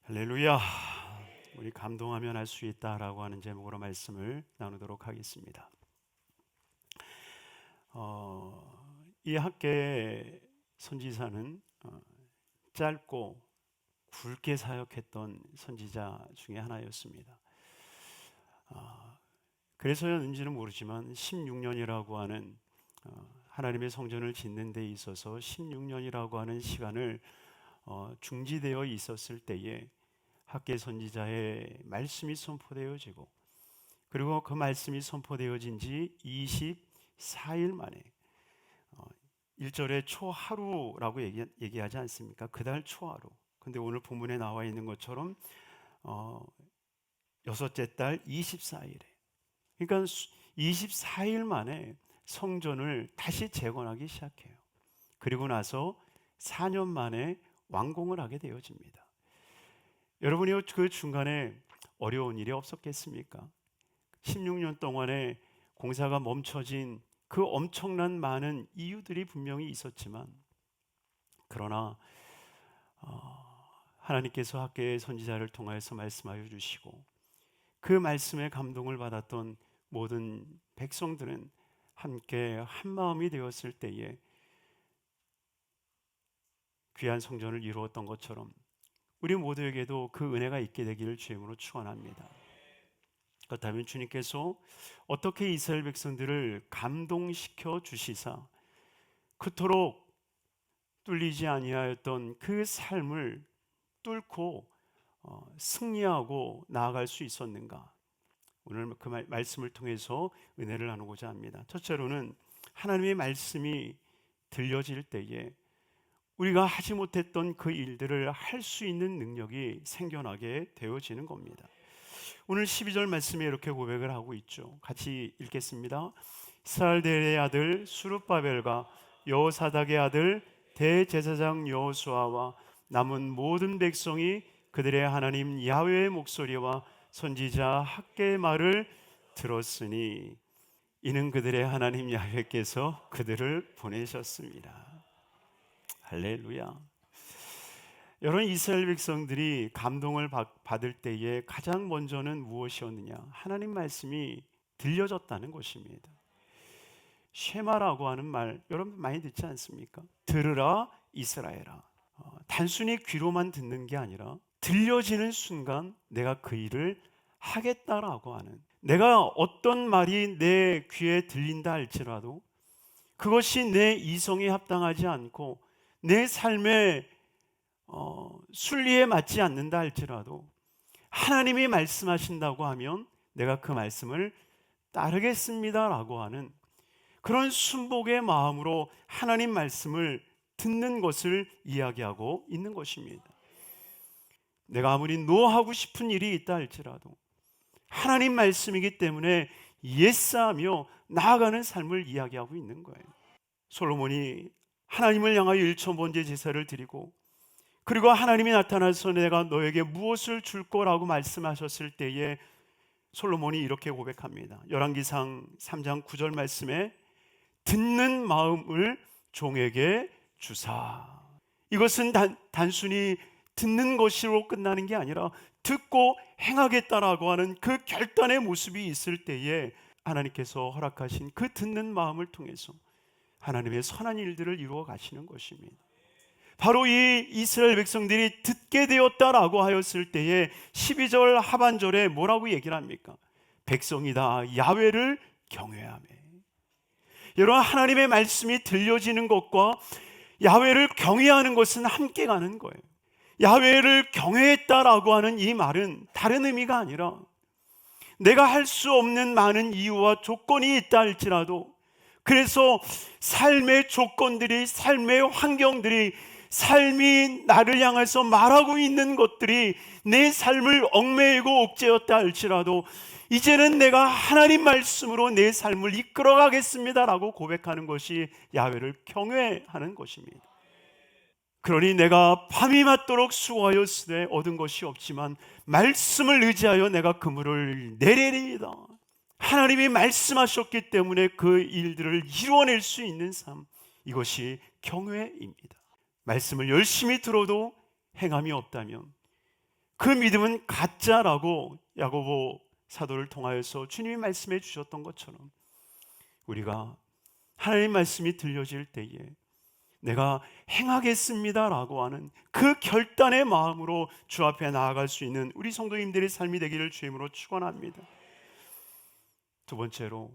할렐루야. 우리 감동하면 할 수 있다라고 하는 제목으로 말씀을 나누도록 하겠습니다. 이 학계의 선지자는 짧고 굵게 사역했던 선지자 중에 하나였습니다. 그래서였는지는 모르지만 16년이라고 하는 하나님의 성전을 짓는 데 있어서 16년이라고 하는 시간을 중지되어 있었을 때에 학계 선지자의 말씀이 선포되어지고, 그리고 그 말씀이 선포되어진 지 24일 만에 1절에 초하루라고 얘기하지 않습니까? 그달 초하루. 근데 오늘 본문에 나와 있는 것처럼 여섯째 달 24일에, 그러니까 24일 만에 성전을 다시 재건하기 시작해요. 그리고 나서 4년 만에 완공을 하게 되어집니다. 여러분이 그 중간에 어려운 일이 없었겠습니까? 16년 동안에 공사가 멈춰진 그 엄청난 많은 이유들이 분명히 있었지만, 그러나 하나님께서 학계의 선지자를 통하여서 말씀하여 주시고, 그 말씀에 감동을 받았던 모든 백성들은 함께 한 마음이 되었을 때에 귀한 성전을 이루었던 것처럼 우리 모두에게도 그 은혜가 있게 되기를 주임으로 축원합니다. 그렇다면 주님께서 어떻게 이스라엘 백성들을 감동시켜 주시사 그토록 뚫리지 아니하였던 그 삶을 뚫고 승리하고 나아갈 수 있었는가? 오늘 그 말씀을 통해서 은혜를 나누고자 합니다. 첫째로는 하나님의 말씀이 들려질 때에 우리가 하지 못했던 그 일들을 할 수 있는 능력이 생겨나게 되어지는 겁니다. 오늘 12절 말씀에 이렇게 고백을 하고 있죠. 같이 읽겠습니다. 이스라엘의 아들 수룹바벨과 여호사닥의 아들 대제사장 여호수아와 남은 모든 백성이 그들의 하나님 야훼의 목소리와 선지자 학개의 말을 들었으니 이는 그들의 하나님 야훼께서 그들을 보내셨습니다. 할렐루야. 여러분, 이스라엘 백성들이 감동을 받을 때에 가장 먼저는 무엇이었느냐? 하나님 말씀이 들려졌다는 것입니다. 쉐마라고 하는 말 여러분 많이 듣지 않습니까? 들으라 이스라엘아. 단순히 귀로만 듣는 게 아니라 들려지는 순간 내가 그 일을 하겠다라고 하는, 내가 어떤 말이 내 귀에 들린다 할지라도 그것이 내 이성에 합당하지 않고 내 삶의 순리에 맞지 않는다 할지라도 하나님이 말씀하신다고 하면 내가 그 말씀을 따르겠습니다라고 하는 그런 순복의 마음으로 하나님 말씀을 듣는 것을 이야기하고 있는 것입니다. 내가 아무리 노하고 싶은 일이 있다 할지라도 하나님 말씀이기 때문에 예스하며 나아가는 삶을 이야기하고 있는 거예요. 솔로몬이 하나님을 향하여 일천번째 제사를 드리고, 그리고 하나님이 나타나서 내가 너에게 무엇을 줄 거라고 말씀하셨을 때에 솔로몬이 이렇게 고백합니다. 열왕기상 3장 9절 말씀에 듣는 마음을 종에게 주사. 이것은 단순히 듣는 것으로 끝나는 게 아니라 듣고 행하겠다라고 하는 그 결단의 모습이 있을 때에 하나님께서 허락하신 그 듣는 마음을 통해서 하나님의 선한 일들을 이루어 가시는 것입니다. 바로 이 이스라엘 백성들이 듣게 되었다라고 하였을 때에 12절 하반절에 뭐라고 얘기를 합니까? 백성이다 야훼를 경외하며. 여러분, 하나님의 말씀이 들려지는 것과 야훼를 경외하는 것은 함께 가는 거예요. 야훼를 경외했다라고 하는 이 말은 다른 의미가 아니라 내가 할 수 없는 많은 이유와 조건이 있다 할지라도, 그래서 삶의 조건들이, 삶의 환경들이, 삶이 나를 향해서 말하고 있는 것들이 내 삶을 얽매이고 옥죄었다 할지라도 이제는 내가 하나님 말씀으로 내 삶을 이끌어 가겠습니다라고 고백하는 것이 야훼를 경외하는 것입니다. 그러니 내가 밤이 맞도록 수고하였으되 얻은 것이 없지만 말씀을 의지하여 내가 그물을 내리리이다. 하나님이 말씀하셨기 때문에 그 일들을 이루어낼 수 있는 삶, 이것이 경외입니다. 말씀을 열심히 들어도 행함이 없다면 그 믿음은 가짜라고 야고보 사도를 통하여서 주님이 말씀해 주셨던 것처럼 우리가 하나님 말씀이 들려질 때에 내가 행하겠습니다라고 하는 그 결단의 마음으로 주 앞에 나아갈 수 있는 우리 성도님들의 삶이 되기를 주임으로 축원합니다. 두 번째로,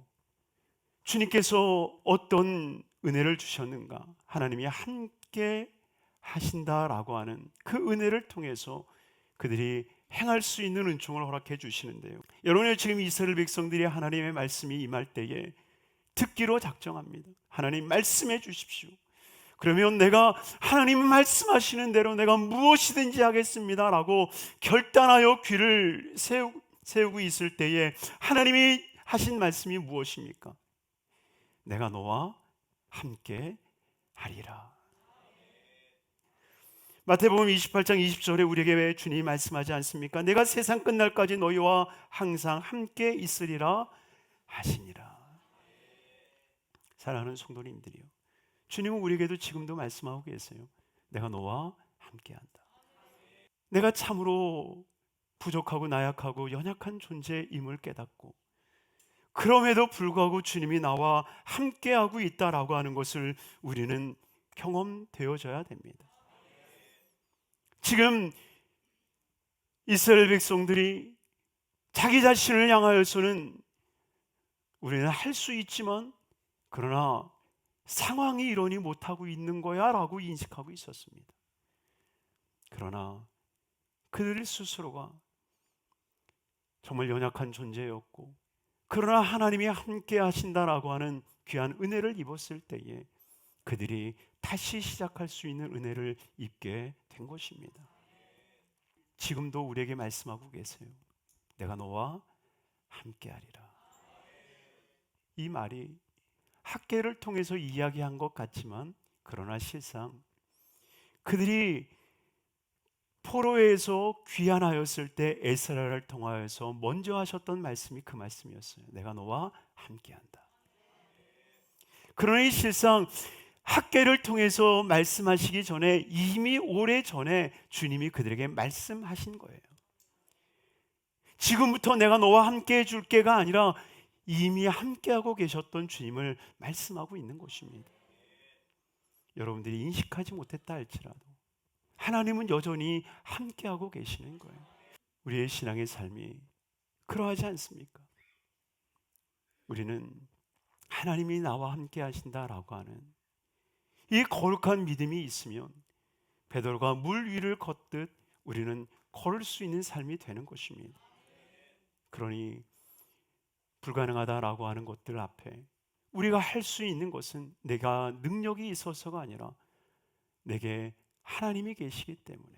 주님께서 어떤 은혜를 주셨는가? 하나님이 함께 하신다라고 하는 그 은혜를 통해서 그들이 행할 수 있는 은총을 허락해 주시는데요, 여러분의 지금 이스라엘 백성들이 하나님의 말씀이 임할 때에 듣기로 작정합니다. 하나님 말씀해 주십시오. 그러면 내가 하나님 말씀하시는 대로 내가 무엇이든지 하겠습니다 라고 결단하여 귀를 세우고 있을 때에 하나님이 하신 말씀이 무엇입니까? 내가 너와 함께 하리라. 마태복음 28장 20절에 우리에게 주님이 말씀하지 않습니까? 내가 세상 끝날까지 너희와 항상 함께 있으리라 하시니라. 사랑하는 성도님들이요, 주님은 우리에게도 지금도 말씀하고 계세요. 내가 너와 함께한다. 내가 참으로 부족하고 나약하고 연약한 존재임을 깨닫고 그럼에도 불구하고 주님이 나와 함께하고 있다라고 하는 것을 우리는 경험되어져야 됩니다. 지금 이스라엘 백성들이 자기 자신을 향하여서는 우리는 할 수 있지만 그러나 상황이 이러니 못하고 있는 거야 라고 인식하고 있었습니다. 그러나 그들 스스로가 정말 연약한 존재였고 그러나 하나님이 함께 하신다라고 하는 귀한 은혜를 입었을 때에 그들이 다시 시작할 수 있는 은혜를 입게 된 것입니다. 지금도 우리에게 말씀하고 계세요. 내가 너와 함께 하리라. 이 말이 학계를 통해서 이야기한 것 같지만 그러나 실상 그들이 포로에서 귀환하였을 때 에스라를 통하여서 먼저 하셨던 말씀이 그 말씀이었어요. 내가 너와 함께한다. 그러니 실상 학계를 통해서 말씀하시기 전에 이미 오래전에 주님이 그들에게 말씀하신 거예요. 지금부터 내가 너와 함께 해줄게가 아니라 이미 함께하고 계셨던 주님을 말씀하고 있는 것입니다. 여러분들이 인식하지 못했다 할지라도 하나님은 여전히 함께하고 계시는 거예요. 우리의 신앙의 삶이 그러하지 않습니까? 우리는 하나님이 나와 함께 하신다라고 하는 이 거룩한 믿음이 있으면 베드로가 물 위를 걷듯 우리는 걸을 수 있는 삶이 되는 것입니다. 그러니 불가능하다라고 하는 것들 앞에 우리가 할 수 있는 것은 내가 능력이 있어서가 아니라 내게 하나님이 계시기 때문에,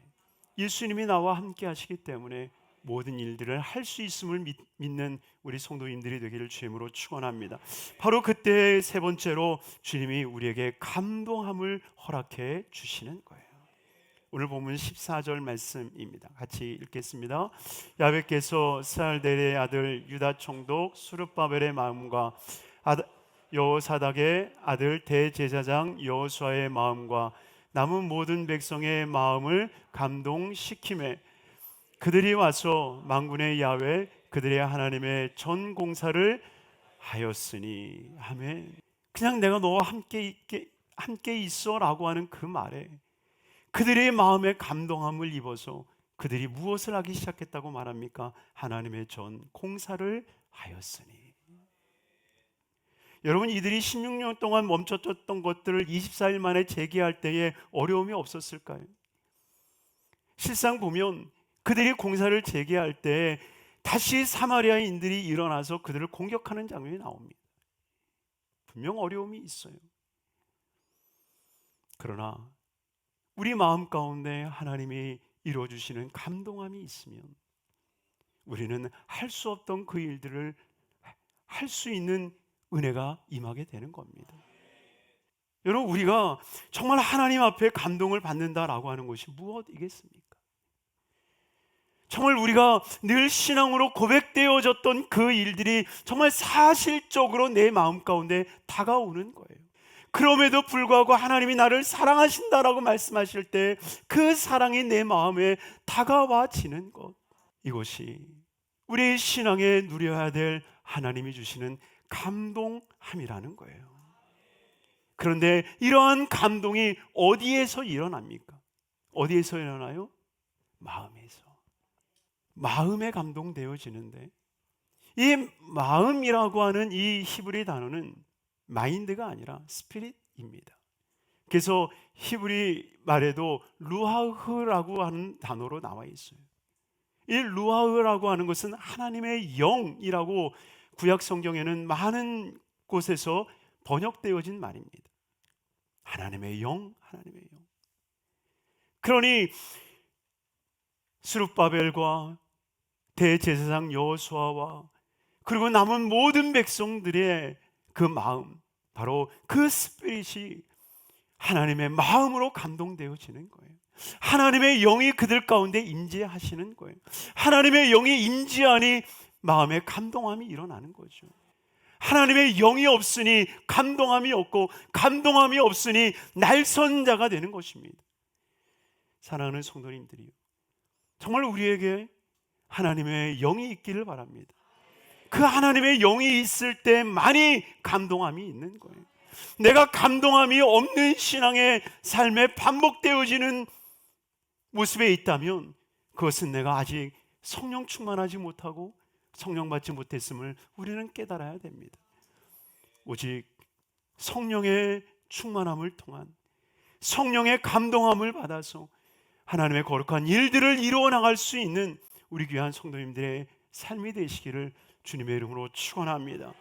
예수님이 나와 함께 하시기 때문에 모든 일들을 할 수 있음을 믿는 우리 성도님들이 되기를 주님으로 축원합니다. 바로 그때 세 번째로 주님이 우리에게 감동함을 허락해 주시는 거예요. 오늘 보면 14절 말씀입니다. 같이 읽겠습니다. 야벳께서 스알델의 아들 유다 총독 수르바벨의 마음과 여호사닥의 아들 대제사장 여호수아의 마음과 남은 모든 백성의 마음을 감동시키매 그들이 와서 만군의 야훼 그들의 하나님의 전 공사를 하였으니. 아멘. 그냥 내가 너와 함께 있어라고 하는 그 말에 그들의 마음에 감동함을 입어서 그들이 무엇을 하기 시작했다고 말합니까? 하나님의 전 공사를 하였으니. 여러분, 이들이 16년 동안 멈춰졌던 것들을 24일 만에 재개할 때에 어려움이 없었을까요? 실상 보면 그들이 공사를 재개할 때 다시 사마리아인들이 일어나서 그들을 공격하는 장면이 나옵니다. 분명 어려움이 있어요. 그러나 우리 마음 가운데 하나님이 이루어주시는 감동함이 있으면 우리는 할 수 없던 그 일들을 할 수 있는 은혜가 임하게 되는 겁니다. 여러분, 우리가 정말 하나님 앞에 감동을 받는다라고 하는 것이 무엇이겠습니까? 정말 우리가 늘 신앙으로 고백되어졌던 그 일들이 정말 사실적으로 내 마음 가운데 다가오는 거예요. 그럼에도 불구하고 하나님이 나를 사랑하신다라고 말씀하실 때 그 사랑이 내 마음에 다가와지는 것, 이것이 우리의 신앙에 누려야 될 하나님이 주시는 감동함이라는 거예요. 그런데 이러한 감동이 어디에서 일어납니까? 어디에서 일어나요? 마음에서. 마음에 감동되어지는데, 이 마음이라고 하는 이 히브리 단어는 마인드가 아니라 스피릿입니다. 그래서 히브리 말에도 루하흐라고 하는 단어로 나와 있어요. 이 루하흐라고 하는 것은 하나님의 영이라고 구약 성경에는 많은 곳에서 번역되어진 말입니다. 하나님의 영, 하나님의 영. 그러니 스룹바벨과 대제사장 여호수아와 그리고 남은 모든 백성들의 그 마음, 바로 그 스피릿이 하나님의 마음으로 감동되어지는 거예요. 하나님의 영이 그들 가운데 임재하시는 거예요. 하나님의 영이 임재하니 마음에 감동함이 일어나는 거죠. 하나님의 영이 없으니 감동함이 없고, 감동함이 없으니 날선자가 되는 것입니다. 사랑하는 성도님들이요, 정말 우리에게 하나님의 영이 있기를 바랍니다. 그 하나님의 영이 있을 때만이 감동함이 있는 거예요. 내가 감동함이 없는 신앙의 삶에 반복되어지는 모습에 있다면 그것은 내가 아직 성령 충만하지 못하고 성령 받지 못했음을 우리는 깨달아야 됩니다. 오직 성령의 충만함을 통한, 성령의 감동함을 받아서 하나님의 거룩한 일들을 이루어 나갈 수 있는 우리 귀한 성도님들의 삶이 되시기를 주님의 이름으로 축원합니다.